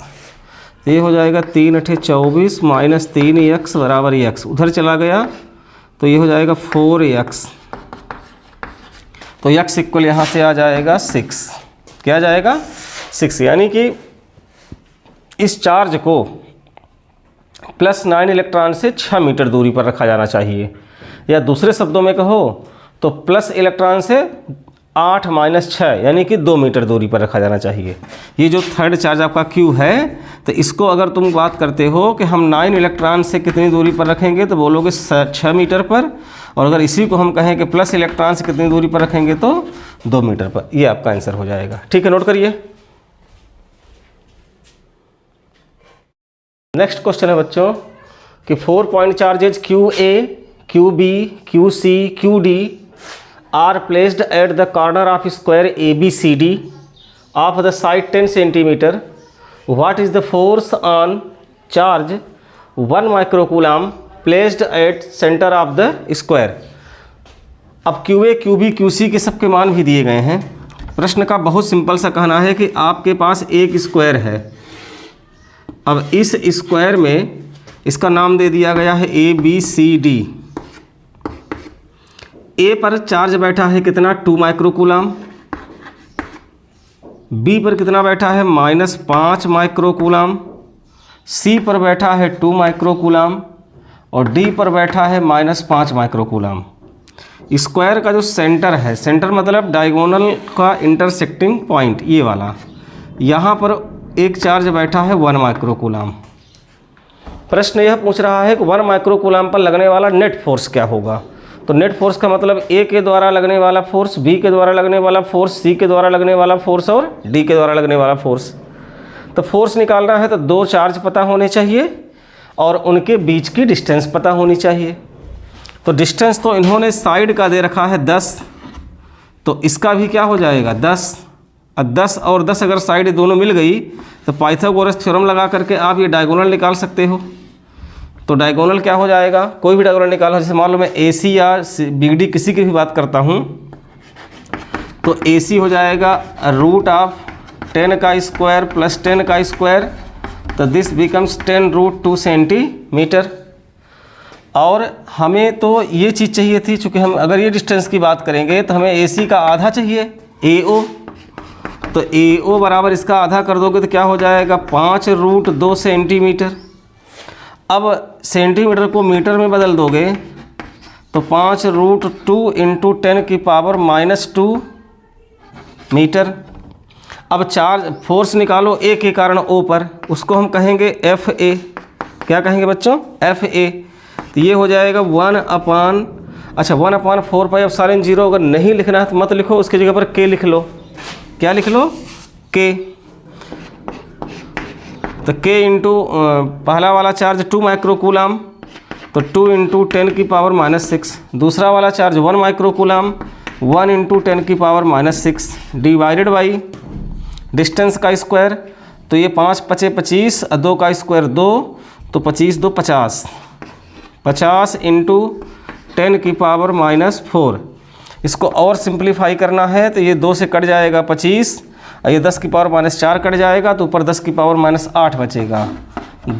ये हो जाएगा 3 × 8 = 24 - 3x बराबर x। उधर चला गया तो ये हो जाएगा 4x। तो x इक्वल यहाँ से आ जाएगा 6। क्या आ जाएगा 6। यानी कि इस चार्ज को +9 इलेक्ट्रॉन से 6 मीटर दूरी पर रखा जाना चाहिए, या दूसरे शब्दों में कहो तो प्लस इलेक्ट्रॉन से 8 - 6 यानी कि 2 मीटर दूरी पर रखा जाना चाहिए। ये जो थर्ड चार्ज आपका Q है, तो इसको अगर तुम बात करते हो कि हम 9 इलेक्ट्रॉन से कितनी दूरी पर रखेंगे तो बोलोगे 6 मीटर पर, और अगर इसी को हम कहें कि प्लस इलेक्ट्रॉन से कितनी दूरी पर रखेंगे तो 2 मीटर पर। ये आपका आंसर हो जाएगा। ठीक है, नोट करिए। नेक्स्ट क्वेश्चन है बच्चों कि 4 point charges QA, QB, QC, QD are placed at the corner of square ABCD of the side 10 cm. What is the force on charge 1 microcoulomb placed at center of the square? अब QA, QB, QC के सबके मान भी दिए गए हैं। प्रश्न का बहुत सिंपल सा कहना है कि आपके पास एक स्क्वायर है। अब इस स्क्वायर में इसका नाम दे दिया गया है ABCD। ए पर चार्ज बैठा है कितना 2 माइक्रोकूलम, बी पर कितना बैठा है -5 माइक्रोकूलम, सी पर बैठा है 2 माइक्रोकूलम और डी पर बैठा है -5 माइक्रोकूलम। स्क्वायर का जो सेंटर है, सेंटर मतलब डायगोनल का इंटरसेक्टिंग पॉइंट, ये वाला, यहाँ पर एक चार्ज बैठा है 1 माइक्रोकूलम। प्रश्न यह पूछ रहा है कि 1 माइक्रोकूलम पर लगने वाला नेट फोर्स क्या होगा। तो नेट फोर्स का मतलब ए के द्वारा लगने वाला फोर्स, बी के द्वारा लगने वाला फोर्स, सी के द्वारा लगने वाला फोर्स और डी के द्वारा लगने वाला फोर्स। तो फोर्स निकालना है तो 2 चार्ज पता होने चाहिए और उनके बीच की डिस्टेंस पता होनी चाहिए। तो डिस्टेंस तो इन्होंने साइड का दे रखा है 10, तो इसका भी क्या हो जाएगा 10। अब 10 और 10 अगर साइड दोनों मिल गई तो पाइथागोरस थ्योरम लगा करके आप ये डायगोनल निकाल सकते हो। तो डायगोनल क्या हो जाएगा, कोई भी डायगोनल निकालो, जैसे मान लो मैं AC या BD किसी की भी बात करता हूँ, तो AC हो जाएगा √10 का स्क्वायर + 10 का स्क्वायर, तो दिस बिकम्स 10√2 सेंटीमीटर। और हमें तो ये चीज़ चाहिए थी, चूँकि हम अगर ये डिस्टेंस की बात करेंगे तो हमें AC का आधा चाहिए AO, तो AO बराबर इसका आधा कर दोगे तो क्या हो जाएगा 5√2 सेंटीमीटर। अब सेंटीमीटर को मीटर में बदल दोगे तो 5√2 × 10⁻⁻² मीटर। अब चार्ज फोर्स निकालो A के कारण O पर, उसको हम कहेंगे FA। क्या कहेंगे बच्चों, FA। तो ये हो जाएगा 1/4πε0। अगर नहीं लिखना है तो मत लिखो, उसकी जगह पर K लिख लो। क्या लिख लो, K। तो K इंटू पहला वाला चार्ज 2 माइक्रोकूलम, तो 2 × 10⁻⁻6। दूसरा वाला charge 1 microcoulomb, 1 × 10⁻⁻6 divided by distance का स्क्वायर। तो ये 5 × 5 = 25, 2 का स्क्वायर 2, तो 25 × 2 = 50, 50 × 10⁻⁻4। इसको और सिंप्लीफाई करना है तो ये 2 से कट जाएगा 25, और ये 10⁻⁻4 कट जाएगा तो ऊपर 10⁻⁻8 बचेगा।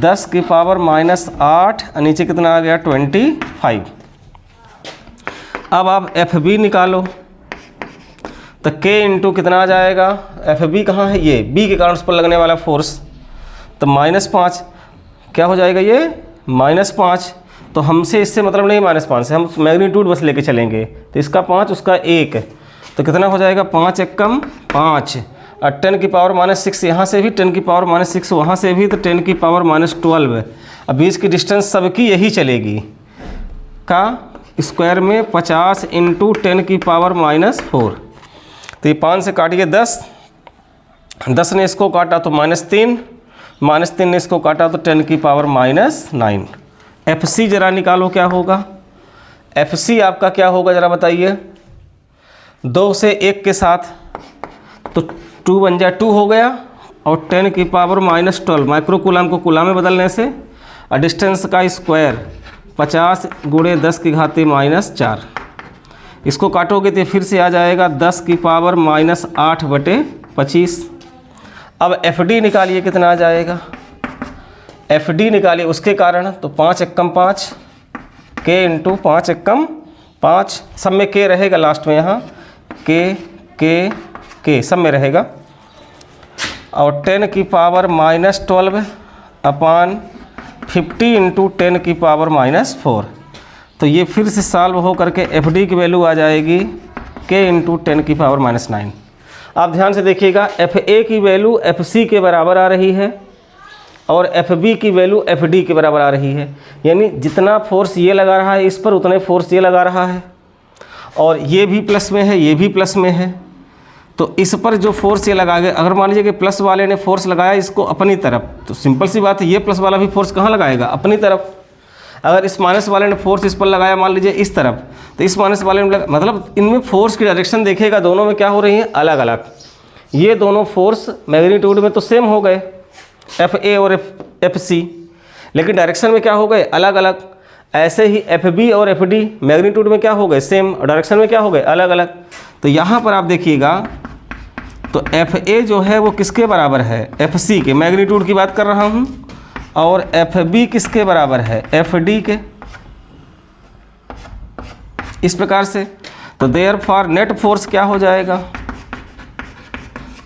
10⁻⁻8 और नीचे कितना आ गया 25। अब आप FB निकालो, तो K इंटू कितना आ जाएगा, FB कहाँ है, ये B के कारण उस पर लगने वाला फोर्स, तो -5। क्या हो जाएगा ये -5। तो हमसे इससे मतलब नहीं -5 से, हम मैग्नीट्यूड बस लेके चलेंगे। तो इसका 5 उसका 1, तो कितना हो जाएगा 5 × 5 और 10⁻⁻6 यहाँ से भी, 10⁻⁻6 वहाँ से भी, तो 10⁻⁻12। अब बीच की डिस्टेंस सबकी यही चलेगी का स्क्वायर में 50 × 10⁻⁻4। तो ये 5 से काटिए 10, 10 ने इसको काटा तो -3, -3 ने इसको काटा तो 10⁻⁻9। FC ज़रा निकालो क्या होगा, FC आपका क्या होगा ज़रा बताइए। 2 से 1 के साथ तो 2 × 2 हो गया, और 10⁻⁻12 माइक्रोकूलम को कूलम में बदलने से, और डिस्टेंस का स्क्वायर 50 × 10⁻⁻4। इसको काटोगे तो फिर से आ जाएगा 10 की पावर -8/25। अब FD निकालिए, कितना आ जाएगा, FD निकालिए उसके कारण, तो 5 एकम 5 K × 5 एकम 5, सब में K रहेगा लास्ट में, यहाँ K सब में रहेगा, और 10 की पावर -12/50 × 10 की पावर -4। तो ये फिर से सॉल्व हो करके FD की वैल्यू आ जाएगी K × 10 की पावर -9। आप ध्यान से देखिएगा, FA की वैल्यू FC के बराबर आ रही है और FB की वैल्यू FD के बराबर आ रही है, यानी जितना फोर्स ये लगा रहा है इस पर उतने फोर्स ये लगा रहा है, और ये भी प्लस में है, ये भी प्लस में है। तो इस पर जो फोर्स ये लगा गया, अगर मान लीजिए कि प्लस वाले ने फोर्स लगाया इसको अपनी तरफ, तो सिंपल सी बात है, ये प्लस वाला भी फोर्स कहाँ लगाएगा, अपनी तरफ। अगर इस माइनस वाले ने फोर्स इस पर लगाया मान लीजिए इस तरफ, तो इस माइनस वाले ने मतलब इनमें फोर्स की डायरेक्शन देखिएगा, दोनों में क्या हो रही है, अलग अलग। ये दोनों फोर्स मैग्नीट्यूड में तो सेम हो गए, FA और FC, लेकिन डायरेक्शन में क्या हो गए, अलग अलग। ऐसे ही FB और FD मैग्नीट्यूड में क्या हो गए, सेम, और डायरेक्शन में क्या हो गए, अलग अलग। तो यहाँ पर आप देखिएगा, तो FA जो है वो किसके बराबर है, FC के, मैग्नीट्यूड की बात कर रहा हूँ, और FB किसके बराबर है, FD के, इस प्रकार से। तो देयरफॉर नेट फोर्स क्या हो जाएगा,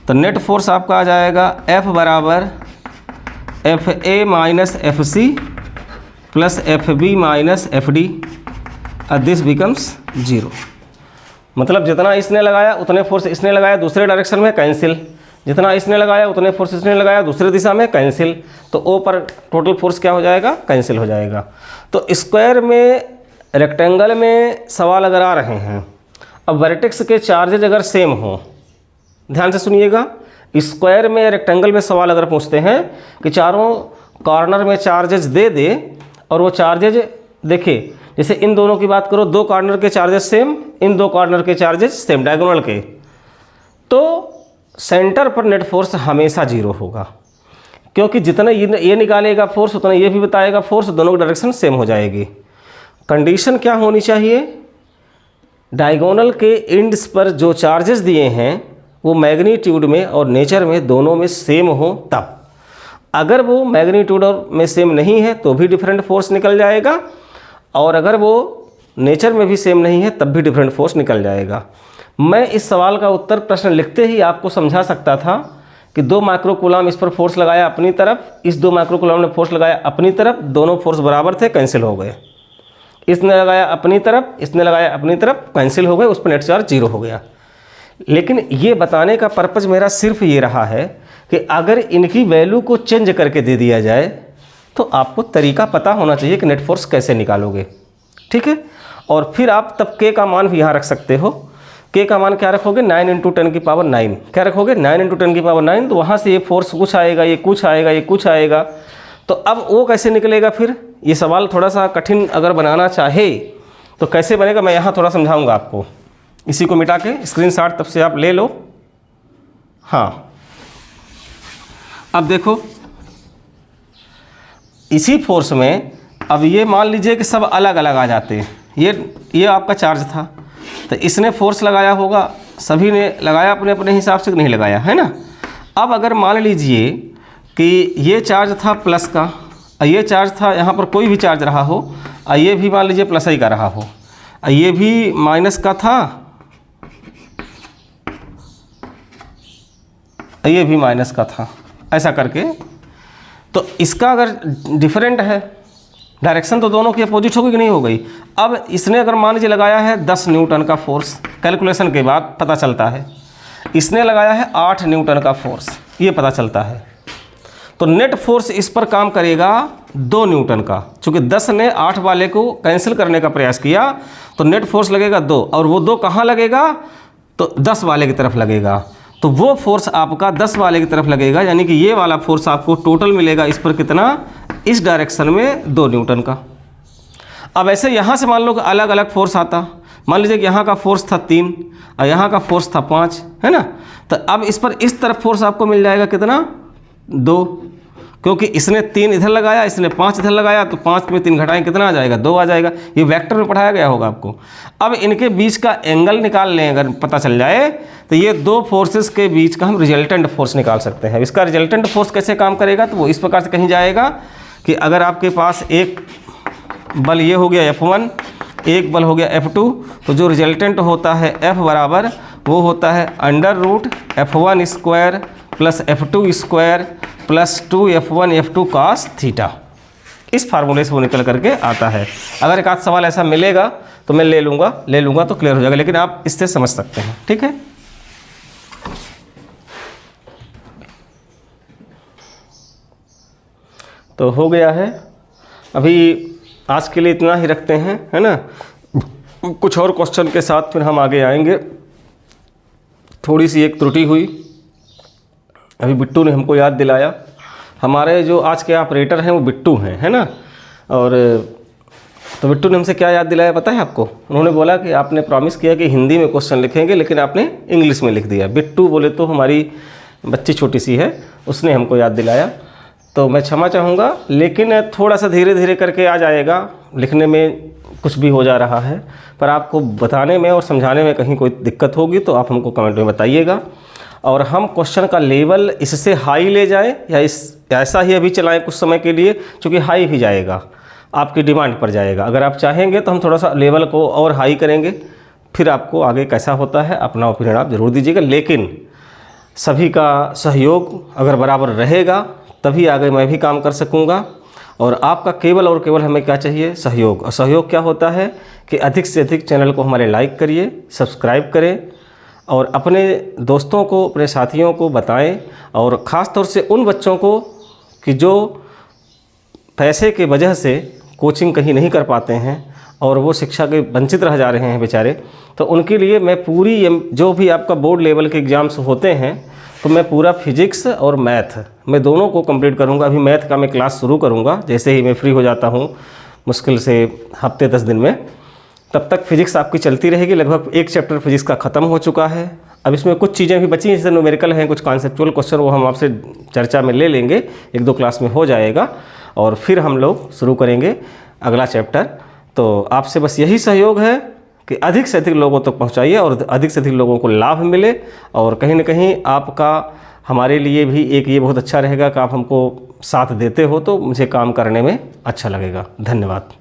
तो नेट फोर्स आपका आ जाएगा F बराबर FA - FC plus FB - FD, this becomes 0। मतलब जितना इसने लगाया उतने फोर्स इसने लगाया, दूसरे डायरेक्शन में कैंसिल, जितना इसने लगाया उतने फोर्स इसने लगाया, दूसरे दिशा में कैंसिल। तो O पर टोटल फोर्स क्या हो जाएगा, कैंसिल हो जाएगा। तो स्क्वायर में, रेक्टेंगल में सवाल अगर आ रहे हैं, अब वर्टेक्स के चार्जेज अगर सेम हो, ध्यान से सुनिएगा, स्क्वायर में रेक्टेंगल में सवाल अगर पूछते हैं कि चारों कॉर्नर में चार्जेज दे दे, और वो चार्जेज देखिए, जैसे इन दोनों की बात करो, दो कॉर्नर के चार्जेस सेम, इन दो कॉर्नर के चार्जेस सेम डायगोनल के, तो सेंटर पर नेट फोर्स हमेशा 0 होगा, क्योंकि जितना ये निकालेगा फोर्स उतना ये भी बताएगा फोर्स, दोनों की डायरेक्शन सेम हो जाएगी। कंडीशन क्या होनी चाहिए, डायगोनल के एंड्स पर जो चार्जेस दिए हैं वो मैग्नीट्यूड में और नेचर में दोनों में सेम हो तब। अगर वो मैग्नीट्यूड में सेम नहीं है तो भी डिफरेंट फोर्स निकल जाएगा, और अगर वो नेचर में भी सेम नहीं है तब भी डिफरेंट फोर्स निकल जाएगा। मैं इस सवाल का उत्तर प्रश्न लिखते ही आपको समझा सकता था कि 2 माइक्रोकूलम इस पर फोर्स लगाया अपनी तरफ, इस 2 माइक्रोकूलम ने फोर्स लगाया अपनी तरफ, दोनों फोर्स बराबर थे, कैंसिल हो गए। इसने लगाया अपनी तरफ, इसने लगाया अपनी तरफ, कैंसिल हो गए, उस पर नेट चार्ज 0 हो गया। लेकिन ये बताने का पर्पज़ मेरा सिर्फ ये रहा है कि अगर इनकी वैल्यू को चेंज करके दे दिया जाए तो आपको तरीका पता होना चाहिए कि नेट फोर्स कैसे निकालोगे, ठीक है। और फिर आप तब K का मान भी यहाँ रख सकते हो। K का मान क्या रखोगे, 9 × 10 की पावर 9, क्या रखोगे, 9 × 10 की पावर 9। तो वहाँ से ये फोर्स कुछ आएगा, ये कुछ आएगा, ये कुछ आएगा। तो अब वो कैसे निकलेगा, फिर ये सवाल थोड़ा सा कठिन अगर बनाना चाहे तो कैसे बनेगा, मैं यहाँ थोड़ा समझाऊँगा आपको। इसी को मिटा के स्क्रीनशॉट तब से आप ले लो। हाँ, अब देखो इसी फोर्स में अब ये मान लीजिए कि सब अलग अलग आ जाते हैं। ये आपका चार्ज था, तो इसने फोर्स लगाया होगा, सभी ने लगाया अपने अपने हिसाब से, नहीं लगाया है ना। अब अगर मान लीजिए कि ये चार्ज था प्लस का, ये चार्ज था, यहाँ पर कोई भी चार्ज रहा हो, ये भी मान लीजिए प्लस ही का रहा हो, ये भी माइनस का था, ये भी माइनस का था, ऐसा करके। तो इसका अगर डिफरेंट है, डायरेक्शन तो दोनों की अपोजिट हो गई कि नहीं हो गई। अब इसने अगर मान लीजिए लगाया है 10 न्यूटन का फोर्स, कैलकुलेशन के बाद पता चलता है, इसने लगाया है 8 न्यूटन का फोर्स, ये पता चलता है। तो नेट फोर्स इस पर काम करेगा 2 न्यूटन का, चूँकि 10 ने 8 वाले को कैंसिल करने का प्रयास किया, तो नेट फोर्स लगेगा 2, और वो 2 कहाँ लगेगा, तो 10 वाले की तरफ लगेगा। तो वो फोर्स आपका 10 वाले की तरफ लगेगा, यानी कि ये वाला फोर्स आपको टोटल मिलेगा इस पर कितना, इस डायरेक्शन में 2 न्यूटन का। अब ऐसे यहाँ से मान लो कि अलग अलग फोर्स आता, मान लीजिए कि यहाँ का फोर्स था 3 और यहाँ का फोर्स था 5, है ना। तो अब इस पर इस तरफ फोर्स आपको मिल जाएगा कितना, 2, क्योंकि इसने 3 इधर लगाया, इसने 5 इधर लगाया, तो 5 में 3 घटाएं कितना आ जाएगा, 2 आ जाएगा। ये वेक्टर में पढ़ाया गया होगा आपको। अब इनके बीच का एंगल निकाल लें, अगर पता चल जाए तो ये 2 फोर्सेस के बीच का हम रिजल्टेंट फोर्स निकाल सकते हैं। इसका रिजल्टेंट फोर्स कैसे काम करेगा, तो वो इस प्रकार से कहीं जाएगा कि अगर आपके पास एक बल ये हो गया F1, एक बल हो गया F2, तो जो रिजल्टेंट होता है F बराबर वो होता है √F1 square plus F2 square plus 2F1 F2 cos theta. इस फार्मूले से वो निकल करके आता है। अगर एक आध सवाल ऐसा मिलेगा तो मैं ले लूँगा तो क्लियर हो जाएगा, लेकिन आप इससे समझ सकते हैं। ठीक है, तो हो गया है। अभी आज के लिए इतना ही रखते हैं, है ना। कुछ और क्वेश्चन के साथ फिर हम आगे आएंगे। थोड़ी सी एक त्रुटि हुई, अभी बिट्टू ने हमको याद दिलाया। हमारे जो आज के ऑपरेटर हैं वो बिट्टू हैं, है ना। और तो बिट्टू ने हमसे क्या याद दिलाया पता है आपको? उन्होंने बोला कि आपने प्रॉमिस किया कि हिंदी में क्वेश्चन लिखेंगे, लेकिन आपने इंग्लिश में लिख दिया। बिट्टू बोले तो हमारी बच्ची छोटी सी है, उसने हमको याद दिलाया, तो मैं क्षमा चाहूँगा। लेकिन थोड़ा सा धीरे धीरे करके आ जाएगा। लिखने में कुछ भी हो जा रहा है, पर आपको बताने में और समझाने में कहीं कोई दिक्कत होगी तो आप हमको कमेंट में बताइएगा। और हम क्वेश्चन का लेवल इससे हाई ले जाएं या ऐसा ही अभी चलाएं कुछ समय के लिए, क्योंकि हाई भी जाएगा, आपकी डिमांड पर जाएगा। अगर आप चाहेंगे तो हम थोड़ा सा लेवल को और हाई करेंगे, फिर आपको आगे कैसा होता है अपना ओपिनियन आप ज़रूर दीजिएगा। लेकिन सभी का सहयोग अगर बराबर रहेगा तभी आगे मैं भी काम कर सकूँगा। और आपका केवल और केवल हमें क्या चाहिए, सहयोग। और सहयोग क्या होता है कि अधिक से अधिक चैनल को हमारे लाइक करिए, सब्सक्राइब करें और अपने दोस्तों को, अपने साथियों को बताएं। और ख़ास तौर से उन बच्चों को कि जो पैसे के वजह से कोचिंग कहीं नहीं कर पाते हैं और वो शिक्षा के वंचित रह जा रहे हैं बेचारे, तो उनके लिए मैं पूरी जो भी आपका बोर्ड लेवल के एग्ज़ाम्स होते हैं तो मैं पूरा फिजिक्स और मैथ मैं दोनों को कंप्लीट करूंगा। अभी मैथ का मैं क्लास शुरू करूंगा जैसे ही मैं फ्री हो जाता हूं, मुश्किल से हफ्ते 10 दिन में। तब तक फिजिक्स आपकी चलती रहेगी। लगभग एक चैप्टर फिजिक्स का ख़त्म हो चुका है। अब इसमें कुछ चीज़ें भी बची हैं, जैसे न्यूमेरिकल हैं, कुछ कॉन्सेप्चुअल क्वेश्चन, वो हम आपसे चर्चा में ले लेंगे, 1-2 क्लास में हो जाएगा। और फिर हम लोग शुरू करेंगे अगला चैप्टर। तो आपसे बस यही सहयोग है कि अधिक से अधिक लोगों तक पहुंचाइए और अधिक से अधिक लोगों को लाभ मिले। और कहीं ना कहीं आपका हमारे लिए भी एक ये बहुत अच्छा रहेगा कि आप हमको साथ देते हो, तो मुझे काम करने में अच्छा लगेगा। धन्यवाद।